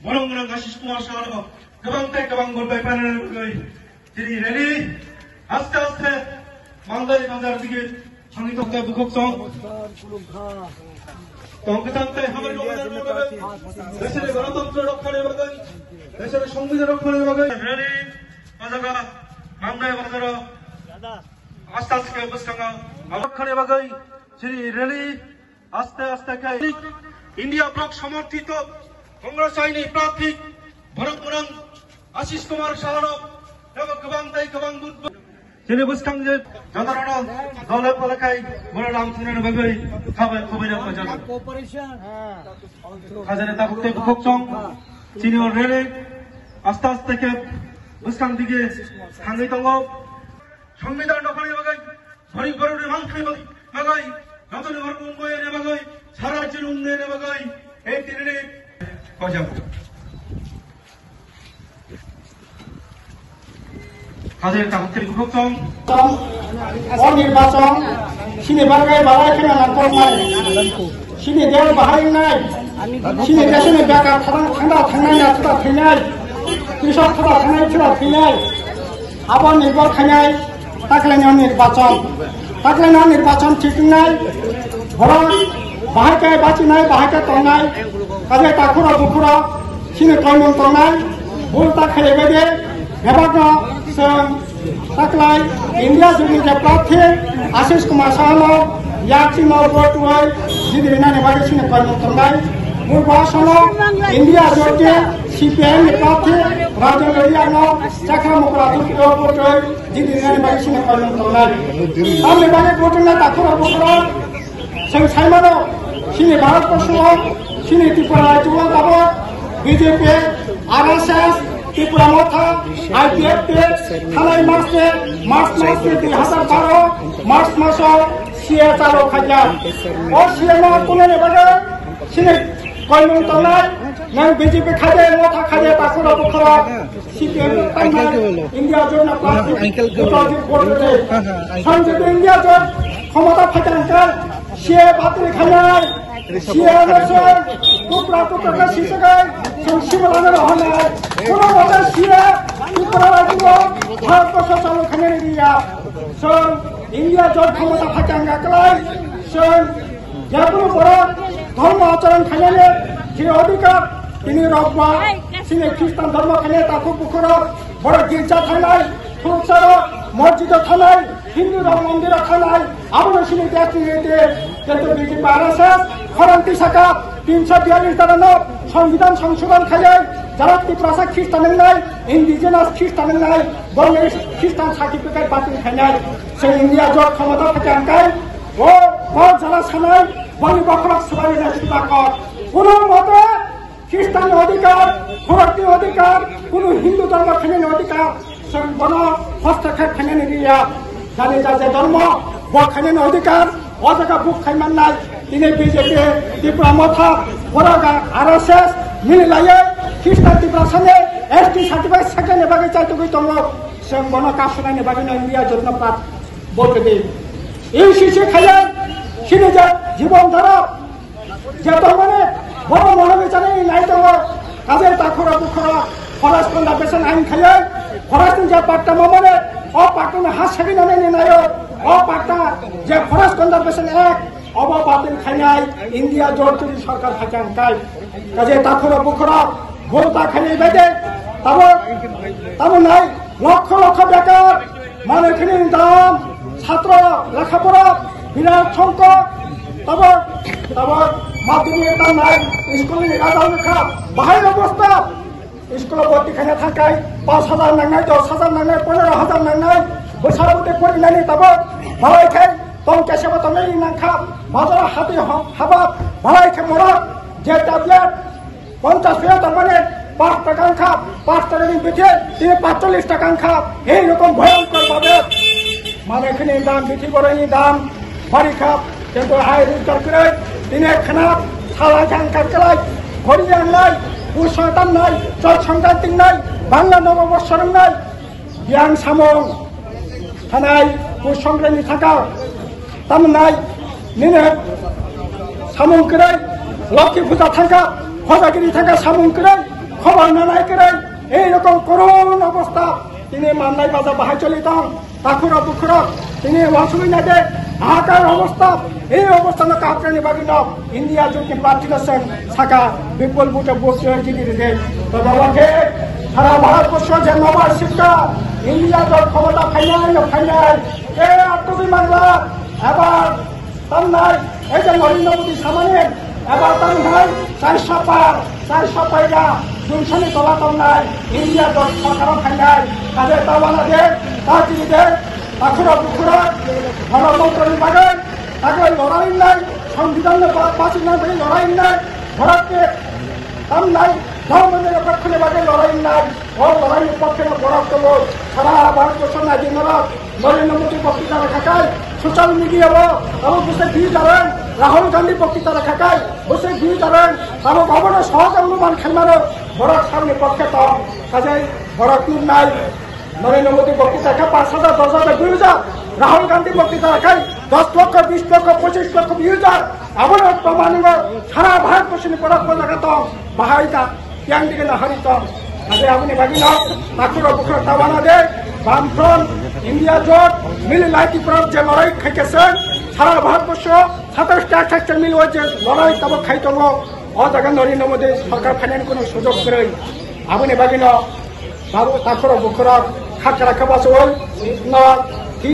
모랑 가시 수고하셔가지고 그방 골바이 빠는 지리 레디 아스테 망다이 반자르디게 장리덕대 북극성 덩그당대 하늘 용어를 먹은 대신에 거라덤들을 하려 먹은 대신에 성비들을 하려 먹은 레디 맞아가 망다이 반자르 아스테 बसकांगा आवाखने बगई श्री रेली आस्ते का India block समर्थित कांग्रेस आईनी प्रार्थी भरत आशीष कुमार शाहरव एवं गोबां श्री बसकांजे जनरल दल पलकाई बरलाम थुने बगई खाबाय खुबैना मजा खाजने ताबुकते बुखोक्सं सिनियर रेली आस्ते के बसकां दिगे थांगै दङ संविधान दखलनि बागै गरिब गरीबनि मानथाय बागै नतुन भारत उन्नयननि बागै सारा राज्यनि उन्नयननि बागै এই তিনটি কজাব হাজার তাহতির গুখং অনির্বাচন সিনে বারগাই বালাই খেলা নাকরনাই সিনে দেল বাহাইনাই সিনে দেশনে বেকার থাंगा थांनाय ना थुदा थैनाय কৃষক थुदा थांनाय थुदा थैनाय आबाद निर्भर खानाय ताकलायनाय निर्वाचन थिकनाय भरत बाहायके बाचिनाय बाहायके तंनाय काजे ताखुरा बुखुरा सिने तयमन तंनाय भुल ताखाय बेदे बेबागनो जों ताकलाय इंडिया जुगनि जे प्रार्थी आशीष कुमार शाहरव याचिनो बटुय जिदिनाने बागे सिने तयमन तंनाय मुरबासनो इंडिया जुगनि CPM प्रार्थी राजन रेडियानो चाखा मुकरा दुखियो बटुय जिदिनाने बागे सिने तयमन तंनाय आमने बागे बटुना ताखुरा बुखुरा जों साइमानो सिने भारतबर्षआव सिने त्रिपुरा राज्योआव दाबो बीजेपी RSS त्रिपुरा मथा IPF थानाय मार्च मासनि 2012 मार्च मासाव CA चालु खायजा ओ CA मा कोने बागे सिने कयमन तंनाय नों बीजेपी खादे मथा खादे ताखुरा बुखुरा CPM तांनाय इंडिया जोना प्रार्थी संसद इंडिया जोन क्षमता फायदांखाय CA बातरि खानाय CA नसन टुकड़ा का शीर्षकाय संसीमालानो रहनाय कोनो मते CA त्रिपुरा राज्योआव भारतबर्ष चालु खानाय गैया जों इंडिया जोन क्षमता फायदांखाय जों जेबो बर धर्म आचरण खानाय जे अधिकार तिनि रखबा सिने ख्रिस्टान धर्म खानाय ताखु बुखुरा बर गिर्जा थानाय तुलसार मस्जिद थानाय हिंदू धर्म मंदिर थानाय आबो सिने देते কিন্তু বিজেপি RSS খরন্তি শাখা 342 ধারা সংবিধান সংশোধন খায় যারা ত্রিপুরা খ্রিস্টান নাই ইন্ডিজিনাস খ্রিস্টান নাই বঙ্গের খ্রিস্টান সার্টিফিকেট বাতিল খায় সেই ইন্ডিয়া জোট ক্ষমতা থেকে আনকায় ও যারা সানাই বলি বখরক সবাই রাজনীতি কর কোন মতে খ্রিস্টান অধিকার খরন্তি অধিকার কোন হিন্দু ধর্ম খানের অধিকার বন হস্তক্ষেপ খানে নিয়া জানি যে ধর্ম বখানের অধিকার অজাগা বুক খাইমান্নাय दिनै बीजेपी त्रिपुरा मथा बरागा RSS मिलायो ख्रिस्टान त्रिपुरा साने ST सार्टिफिकेट सेकेन्ड बागै चाइतुगै दङ जों बन कासनायनि बागै इंडिया जोरना पात बलदे ACC खायो सिने जे जीवन धारा जे दङने बर महाबिचारनि नाय दङ काजे ताखुरा बुखुरा फरेस्ट कन्जारभेशन आइन खायो फरेस्ट जे पाट्टा माने अ पाट्टा हा सेगिनानै नायो अ पाट्टा जे फरेस्ट कन्जारभेशन एक्ट अब बातिल खानाय इंडिया जोटनि सरकार खायखांखाय काजे ताखुरा बुखुरा गोलता खानाय बायदि ताबो नाय लक्ष बेकार मानखिनि दाम छात्र लेखापड़ा बिराट संकट ताबो माध्यमिक दामनाय स्कुलनि रादाव लेखा बाहाय अबस्था स्कुलाव भर्ती खायनो थाखाय 5,000 नांनाय 10,000 नांनाय 15,000 नांनाय बोसोरावते फरायनायनि ताबो मालायखाय तम केसेबो तमनि नांखा बाजार हाथि हाबा मालायखाय मरा जे टैबलेट 50 টাকা তারমানে 5 টাকা খা 5 টাকার বেচে তিনি 45 টাকা খা এই রকম ভয়ঙ্কর ভাবে মানেখানে দাম বিক্রি করেনি দাম বাড়ি খা কিন্তু হাই রোজগার করে তিনি খানা সালা জাঙ্কা করে ঘড়ি আনলাই পুষাতান নাই চল সংক্রান্তি নাই বাংলা নববর্ষর নাই জ্ঞান সামং থানায় পুষ সংক্রান্তি থাকা তাম নাই নিনে সামং করে লক্ষ্মী পূজা থাকা খজাগিরি থাকা সামং করে খবর না নাই করে এইরকম করুণ অবস্থা তিনি মান্দাই বাজার বাহাই চলিত তাকুর বুকুর তিনি অসুবিধাতে হাহাকার অবস্থা এই অবস্থানে কাপড়ে বাকি ইন্ডিয়া যদি পার্টিলেশন থাকা বিপুল বুটে বসে হয়েছে তো বাবাকে সারা ভারতবর্ষ যে নবার শিক্ষা ইন্ডিয়া দল ক্ষমতা ফাইনাল এই আত্মবিমান এবার তার নাই এই যে নরেন্দ্র মোদী সামানে এবার তার নাই 400 পাইরা দুশনে তলা কম নাই ইন্ডিয়া দল সরকার ফাইনাল তাদের তাওয়ানাদের তাকিদের তাকুরা বুকুরা গণতন্ত্র বিভাগে তাকে লড়াই নাই সংবিধানের বাঁচিয়ে থেকে লড়াই নাই ভারতকে তার নাই ধর্মের পক্ষে বাগে লড়াই নাই ও লড়াইয়ের পক্ষে বরাক করলো সারা ভারতবর্ষ নাই যে নরেন্দ্র মোদী বক্তৃতা রাখায় সোশ্যাল মিডিয়া এবং বসে দিয়ে যাবেন রাহুল গান্ধী বক্তৃতা রাখায় বসে দিয়ে যাবেন এবং ভবনের সহজ অনুমান খেলমানো বরাক সামনে পক্ষে তো কাজে বরাক নাই নরেন্দ্র মোদী বক্তৃতা রাখা 5,000 10,000 2,000 রাহুল গান্ধী বক্তৃতা রাখায় 10 লক্ষ 20 লক্ষ 25 লক্ষ ভিউজার এমন প্রমাণ সারা ভারতবর্ষে পরাক্ষ জায়গাত বাহাইতা ইয়াং দিকে না হারিত কাজে আপনি বাকি না তাকুর বুকুর তাওয়ানা দে বামফ্রন্ট ইন্ডিয়া জোট মিল লাইটি প্রব যে লড়াই খাইতেছেন সারা ভারতবর্ষ 27টা মিল ওই যে লড়াই তব খাইতব অ জায়গা নরেন্দ্র মোদী সরকার ফাইনাল কোনো সুযোগ করে আপনি বাকি না বাবু তাকুর বুকুর খাক রাখা বাস